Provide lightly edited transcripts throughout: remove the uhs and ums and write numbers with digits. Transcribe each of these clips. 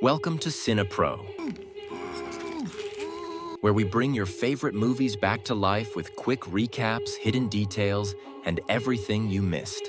Welcome to CinePro, where we bring your favorite movies back to life with quick recaps, hidden details, and everything you missed.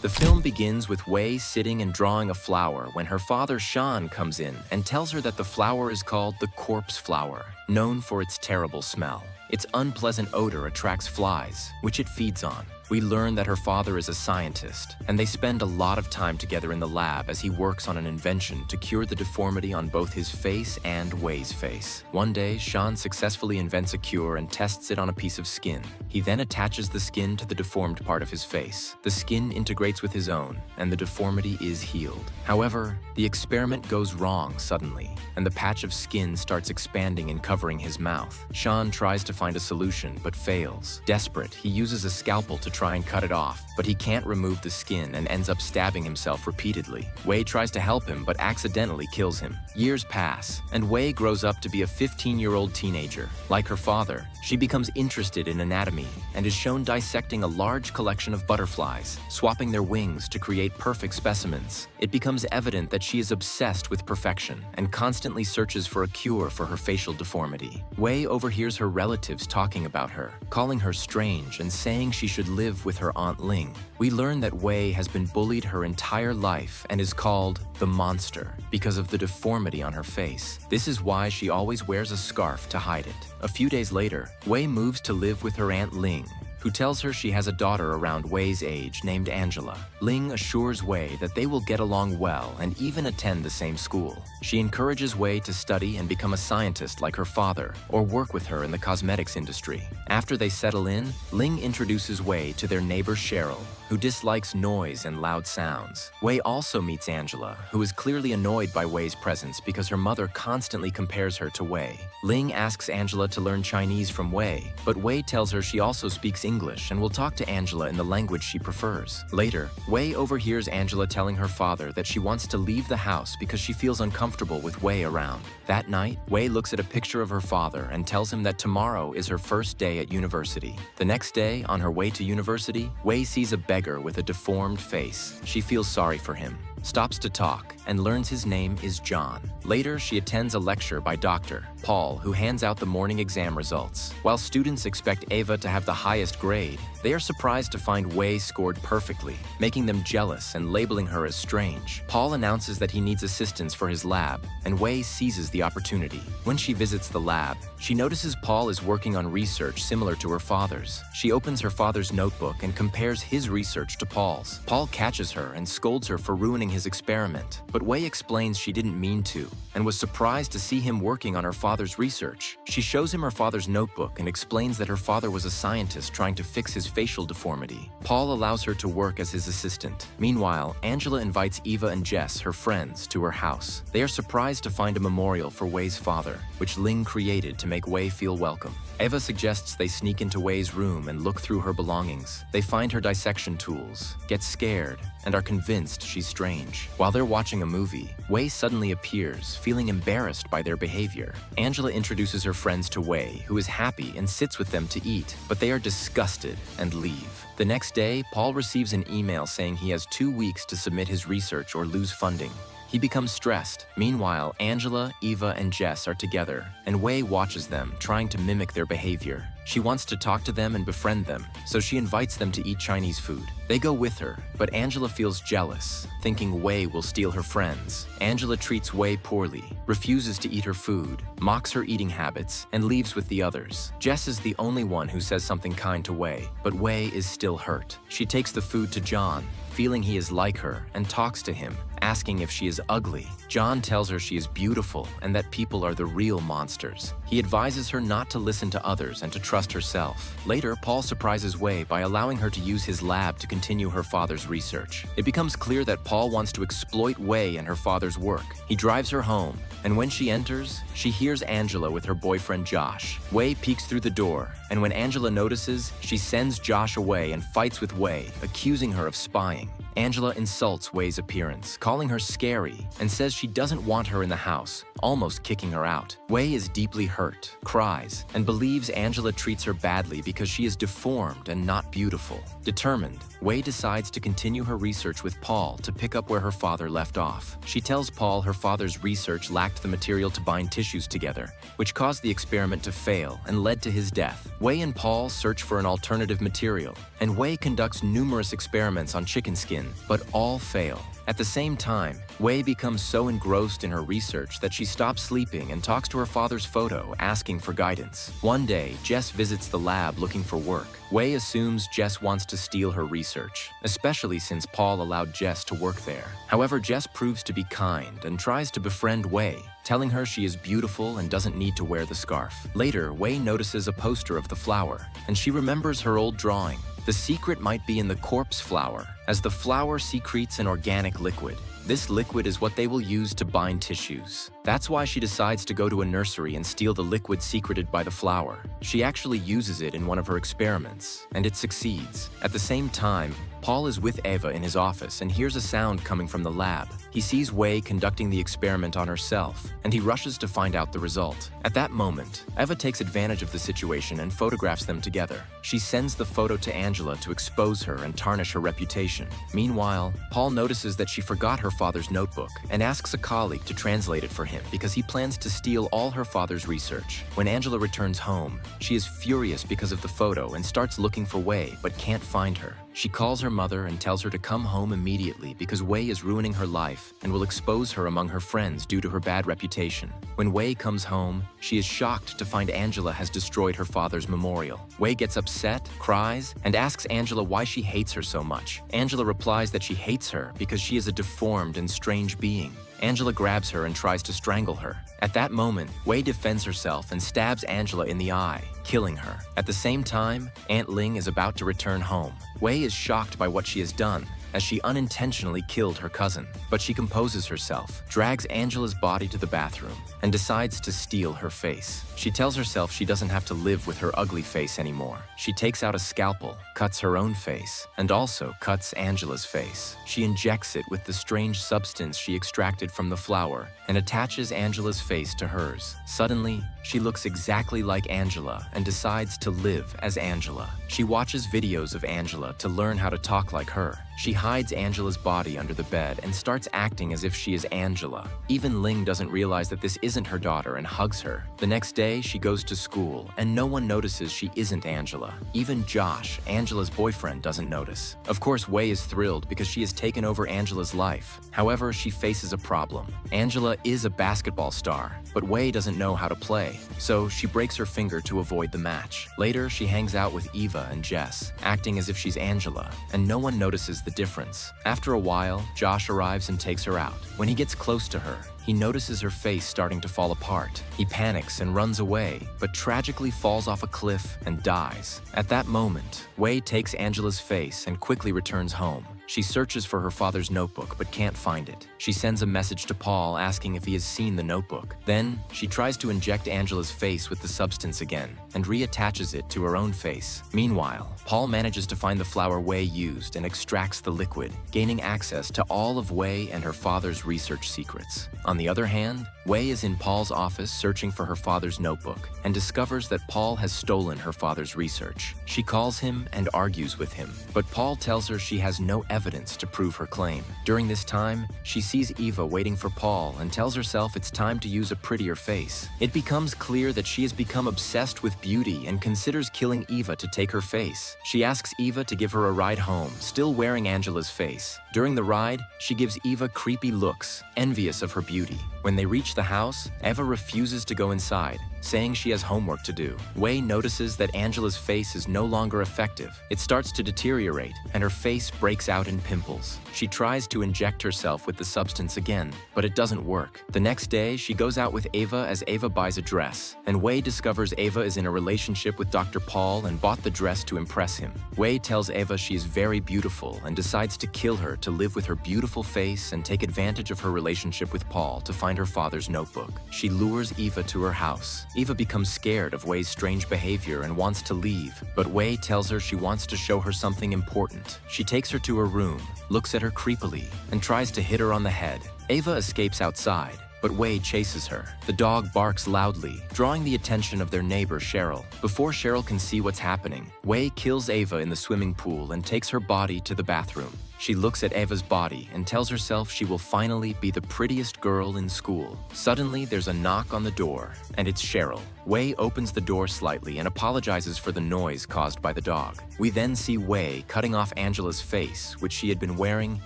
The film begins with Wei sitting and drawing a flower when her father Sean comes in and tells her that the flower is called the corpse flower, known for its terrible smell. Its unpleasant odor attracts flies, which it feeds on. We learn that her father is a scientist, and they spend a lot of time together in the lab as he works on an invention to cure the deformity on both his face and Wei's face. One day, Sean successfully invents a cure and tests it on a piece of skin. He then attaches the skin to the deformed part of his face. The skin integrates with his own, and the deformity is healed. However, the experiment goes wrong suddenly, and the patch of skin starts expanding and covering his mouth. Sean tries to find a solution, but fails. Desperate, he uses a scalpel to try and cut it off, but he can't remove the skin and ends up stabbing himself repeatedly. Wei tries to help him, but accidentally kills him. Years pass, and Wei grows up to be a 15-year-old teenager. Like her father, she becomes interested in anatomy and is shown dissecting a large collection of butterflies, swapping their wings to create perfect specimens. It becomes evident that she is obsessed with perfection and constantly searches for a cure for her facial deformity. Wei overhears her relatives talking about her, calling her strange and saying she should live with her Aunt Ling. We learn that Wei has been bullied her entire life and is called the Monster because of the deformity on her face. This is why she always wears a scarf to hide it. A few days later, Wei moves to live with her Aunt Ling, who tells her she has a daughter around Wei's age named Angela. Ling assures Wei that they will get along well and even attend the same school. She encourages Wei to study and become a scientist like her father, or work with her in the cosmetics industry. After they settle in, Ling introduces Wei to their neighbor Cheryl, who dislikes noise and loud sounds. Wei also meets Angela, who is clearly annoyed by Wei's presence because her mother constantly compares her to Wei. Ling asks Angela to learn Chinese from Wei, but Wei tells her she also speaks English and will talk to Angela in the language she prefers. Later, Wei overhears Angela telling her father that she wants to leave the house because she feels uncomfortable with Wei around. That night, Wei looks at a picture of her father and tells him that tomorrow is her first day at university. The next day, on her way to university, Wei sees a beggar with a deformed face. She feels sorry for him, stops to talk, and learns his name is John. Later, she attends a lecture by Dr. Paul, who hands out the morning exam results. While students expect Ava to have the highest grade, they are surprised to find Wei scored perfectly, making them jealous and labeling her as strange. Paul announces that he needs assistance for his lab, and Wei seizes the opportunity. When she visits the lab, she notices Paul is working on research similar to her father's. She opens her father's notebook and compares his research to Paul's. Paul catches her and scolds her for ruining his experiment, but Wei explains she didn't mean to, and was surprised to see him working on her father's research. She shows him her father's notebook and explains that her father was a scientist trying to fix his facial deformity. Paul allows her to work as his assistant. Meanwhile, Angela invites Eva and Jess, her friends, to her house. They are surprised to find a memorial for Wei's father, which Ling created to make Wei feel welcome. Eva suggests they sneak into Wei's room and look through her belongings. They find her dissection tools, get scared, and are convinced she's strange. While they're watching a movie, Wei suddenly appears, feeling embarrassed by their behavior. Angela introduces her friends to Wei, who is happy and sits with them to eat, but they are disgusted and leave. The next day, Paul receives an email saying he has 2 weeks to submit his research or lose funding. He becomes stressed. Meanwhile, Angela, Eva, and Jess are together, and Wei watches them, trying to mimic their behavior. She wants to talk to them and befriend them, so she invites them to eat Chinese food. They go with her, but Angela feels jealous, thinking Wei will steal her friends. Angela treats Wei poorly, refuses to eat her food, mocks her eating habits, and leaves with the others. Jess is the only one who says something kind to Wei, but Wei is still hurt. She takes the food to John, feeling he is like her, and talks to him, asking if she is ugly. John tells her she is beautiful and that people are the real monsters. He advises her not to listen to others and to trust herself. Later, Paul surprises Wei by allowing her to use his lab to continue her father's research. It becomes clear that Paul wants to exploit Wei and her father's work. He drives her home, and when she enters, she hears Angela with her boyfriend Josh. Wei peeks through the door, and when Angela notices, she sends Josh away and fights with Wei, accusing her of spying. Angela insults Wei's appearance, calling her scary, and says she doesn't want her in the house, almost kicking her out. Wei is deeply hurt, cries, and believes Angela treats her badly because she is deformed and not beautiful. Determined, Wei decides to continue her research with Paul to pick up where her father left off. She tells Paul her father's research lacked the material to bind tissues together, which caused the experiment to fail and led to his death. Wei and Paul search for an alternative material, and Wei conducts numerous experiments on chicken skin, but all fail. At the same time, Wei becomes so engrossed in her research that she stops sleeping and talks to her father's photo, asking for guidance. One day, Jess visits the lab looking for work. Wei assumes Jess wants to steal her research, especially since Paul allowed Jess to work there. However, Jess proves to be kind and tries to befriend Wei, telling her she is beautiful and doesn't need to wear the scarf. Later, Wei notices a poster of the flower, and she remembers her old drawing. The secret might be in the corpse flower, as the flower secretes an organic liquid. This liquid is what they will use to bind tissues. That's why she decides to go to a nursery and steal the liquid secreted by the flower. She actually uses it in one of her experiments, and it succeeds. At the same time, Paul is with Eva in his office and hears a sound coming from the lab. He sees Wei conducting the experiment on herself, and he rushes to find out the result. At that moment, Eva takes advantage of the situation and photographs them together. She sends the photo to Angela to expose her and tarnish her reputation. Meanwhile, Paul notices that she forgot her father's notebook and asks a colleague to translate it for him because he plans to steal all her father's research. When Angela returns home, she is furious because of the photo and starts looking for Wei but can't find her. She calls her mother and tells her to come home immediately because Wei is ruining her life and will expose her among her friends due to her bad reputation. When Wei comes home, she is shocked to find Angela has destroyed her father's memorial. Wei gets upset, cries, and asks Angela why she hates her so much. Angela replies that she hates her because she is a deformed and strange being. Angela grabs her and tries to strangle her. At that moment, Wei defends herself and stabs Angela in the eye, killing her. At the same time, Aunt Ling is about to return home. Wei is shocked by what she has done, as she unintentionally killed her cousin. But she composes herself, drags Angela's body to the bathroom, and decides to steal her face. She tells herself she doesn't have to live with her ugly face anymore. She takes out a scalpel, cuts her own face, and also cuts Angela's face. She injects it with the strange substance she extracted from the flower and attaches Angela's face to hers. Suddenly, she looks exactly like Angela and decides to live as Angela. She watches videos of Angela to learn how to talk like her. She hides Angela's body under the bed and starts acting as if she is Angela. Even Ling doesn't realize that this isn't her daughter and hugs her. The next day, she goes to school and no one notices she isn't Angela. Even Josh, Angela's boyfriend, doesn't notice. Of course, Wei is thrilled because she has taken over Angela's life. However, she faces a problem. Angela is a basketball star, but Wei doesn't know how to play, so she breaks her finger to avoid the match. Later, she hangs out with Eva and Jess, acting as if she's Angela, and no one notices the difference. After a while, Josh arrives and takes her out. When he gets close to her, he notices her face starting to fall apart. He panics and runs away, but tragically falls off a cliff and dies. At that moment, Wei takes Angela's face and quickly returns home. She searches for her father's notebook but can't find it. She sends a message to Paul asking if he has seen the notebook. Then, she tries to inject Angela's face with the substance again and reattaches it to her own face. Meanwhile, Paul manages to find the flower Wei used and extracts the liquid, gaining access to all of Wei and her father's research secrets. On the other hand, Wei is in Paul's office searching for her father's notebook and discovers that Paul has stolen her father's research. She calls him and argues with him, but Paul tells her she has no evidence to prove her claim. During this time, she sees Eva waiting for Paul and tells herself it's time to use a prettier face. It becomes clear that she has become obsessed with beauty and considers killing Eva to take her face. She asks Eva to give her a ride home, still wearing Angela's face. During the ride, she gives Eva creepy looks, envious of her beauty. When they reach the house, Eva refuses to go inside, saying she has homework to do. Wei notices that Angela's face is no longer effective. It starts to deteriorate, and her face breaks out in pimples. She tries to inject herself with the substance again, but it doesn't work. The next day, she goes out with Eva as Eva buys a dress, and Wei discovers Eva is in a relationship with Dr. Paul and bought the dress to impress him. Wei tells Eva she is very beautiful and decides to kill her to live with her beautiful face and take advantage of her relationship with Paul to find her father's notebook. She lures Eva to her house, Eva becomes scared of Wei's strange behavior and wants to leave, but Wei tells her she wants to show her something important. She takes her to her room, looks at her creepily, and tries to hit her on the head. Eva escapes outside, but Wei chases her. The dog barks loudly, drawing the attention of their neighbor Cheryl. Before Cheryl can see what's happening, Wei kills Eva in the swimming pool and takes her body to the bathroom. She looks at Eva's body and tells herself she will finally be the prettiest girl in school. Suddenly, there's a knock on the door, and it's Cheryl. Wei opens the door slightly and apologizes for the noise caused by the dog. We then see Wei cutting off Angela's face, which she had been wearing,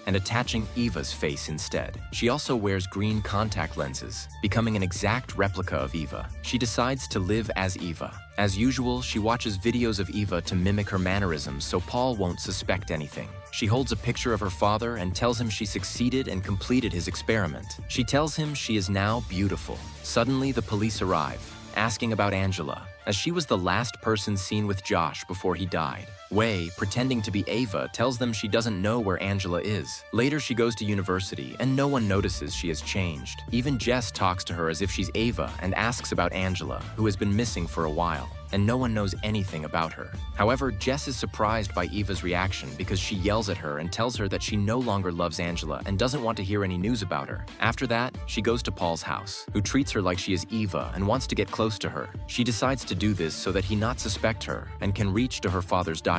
and attaching Eva's face instead. She also wears green contact lenses, becoming an exact replica of Eva. She decides to live as Eva. As usual, she watches videos of Eva to mimic her mannerisms so Paul won't suspect anything. She holds a picture of her father and tells him she succeeded and completed his experiment. She tells him she is now beautiful. Suddenly, the police arrive, asking about Angela, as she was the last person seen with Josh before he died. Wei, pretending to be Ava, tells them she doesn't know where Angela is. Later, she goes to university, and no one notices she has changed. Even Jess talks to her as if she's Ava and asks about Angela, who has been missing for a while, and no one knows anything about her. However, Jess is surprised by Eva's reaction because she yells at her and tells her that she no longer loves Angela and doesn't want to hear any news about her. After that, she goes to Paul's house, who treats her like she is Eva and wants to get close to her. She decides to do this so that he not suspect her and can reach to her father's diary.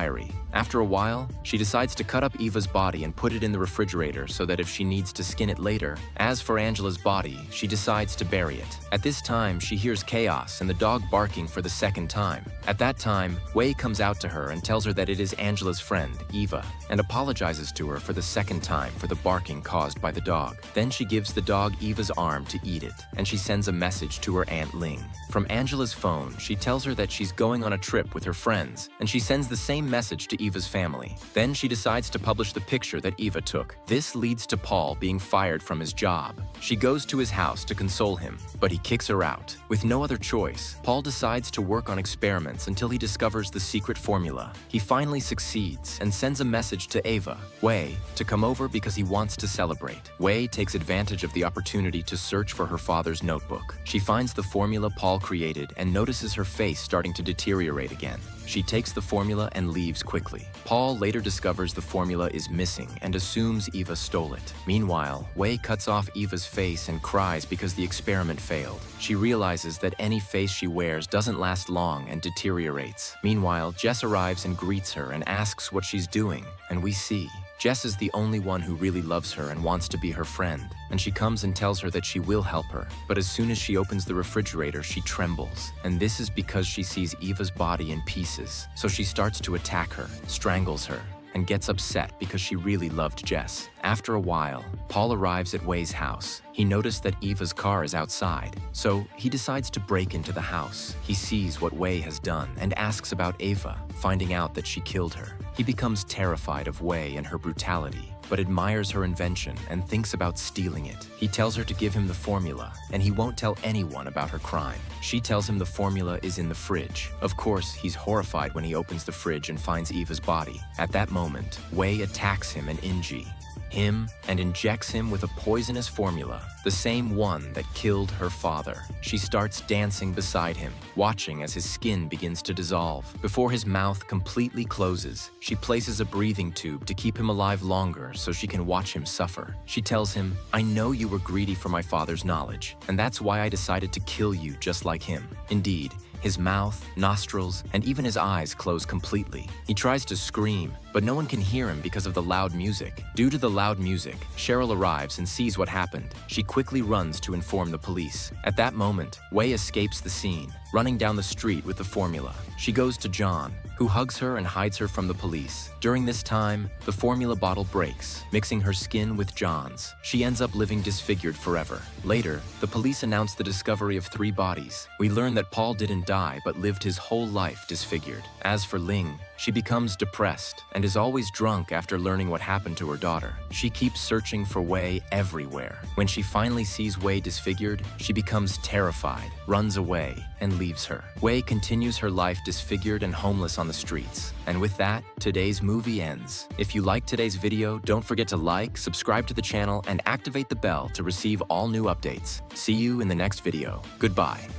After a while, she decides to cut up Eva's body and put it in the refrigerator so that if she needs to skin it later. As for Angela's body, she decides to bury it. At this time, she hears chaos and the dog barking for the second time. At that time, Wei comes out to her and tells her that it is Angela's friend, Eva, and apologizes to her for the second time for the barking caused by the dog. Then she gives the dog Eva's arm to eat it, and she sends a message to her Aunt Ling. From Angela's phone, she tells her that she's going on a trip with her friends, and she sends the same message to Eva's family. Then she decides to publish the picture that Eva took. This leads to Paul being fired from his job. She goes to his house to console him, but he kicks her out. With no other choice, Paul decides to work on experiments until he discovers the secret formula. He finally succeeds and sends a message to Ava, Wei, to come over because he wants to celebrate. Wei takes advantage of the opportunity to search for her father's notebook. She finds the formula Paul created and notices her face starting to deteriorate again. She takes the formula and leaves quickly. Paul later discovers the formula is missing and assumes Eva stole it. Meanwhile, Wei cuts off Eva's face and cries because the experiment failed. She realizes that any face she wears doesn't last long and deteriorates. Meanwhile, Jess arrives and greets her and asks what she's doing, and we see Jess is the only one who really loves her and wants to be her friend, and she comes and tells her that she will help her. But as soon as she opens the refrigerator, she trembles, and this is because she sees Eva's body in pieces. So she starts to attack her, strangles her, and gets upset because she really loved Jess. After a while, Paul arrives at Wei's house. He noticed that Eva's car is outside, so he decides to break into the house. He sees what Wei has done and asks about Ava, finding out that she killed her. He becomes terrified of Wei and her brutality, but admires her invention and thinks about stealing it. He tells her to give him the formula, and he won't tell anyone about her crime. She tells him the formula is in the fridge. Of course, he's horrified when he opens the fridge and finds Eva's body. At that moment, Wei attacks him and and injects him with a poisonous formula, the same one that killed her father. She starts dancing beside him, watching as his skin begins to dissolve. Before his mouth completely closes, she places a breathing tube to keep him alive longer so she can watch him suffer. She tells him, "I know you were greedy for my father's knowledge, and that's why I decided to kill you just like him." Indeed, his mouth, nostrils, and even his eyes close completely. He tries to scream, but no one can hear him because of the loud music. Due to the loud music, Cheryl arrives and sees what happened. She quickly runs to inform the police. At that moment, Wei escapes the scene, running down the street with the formula. She goes to John, who hugs her and hides her from the police. During this time, the formula bottle breaks, mixing her skin with John's. She ends up living disfigured forever. Later, the police announce the discovery of 3 bodies. We learn that Paul didn't die but lived his whole life disfigured. As for Ling, she becomes depressed and is always drunk after learning what happened to her daughter. She keeps searching for Wei everywhere. When she finally sees Wei disfigured, she becomes terrified, runs away, and leaves her. Wei continues her life disfigured and homeless on the streets. And with that, today's movie ends. If you liked today's video, don't forget to like, subscribe to the channel, and activate the bell to receive all new updates. See you in the next video. Goodbye.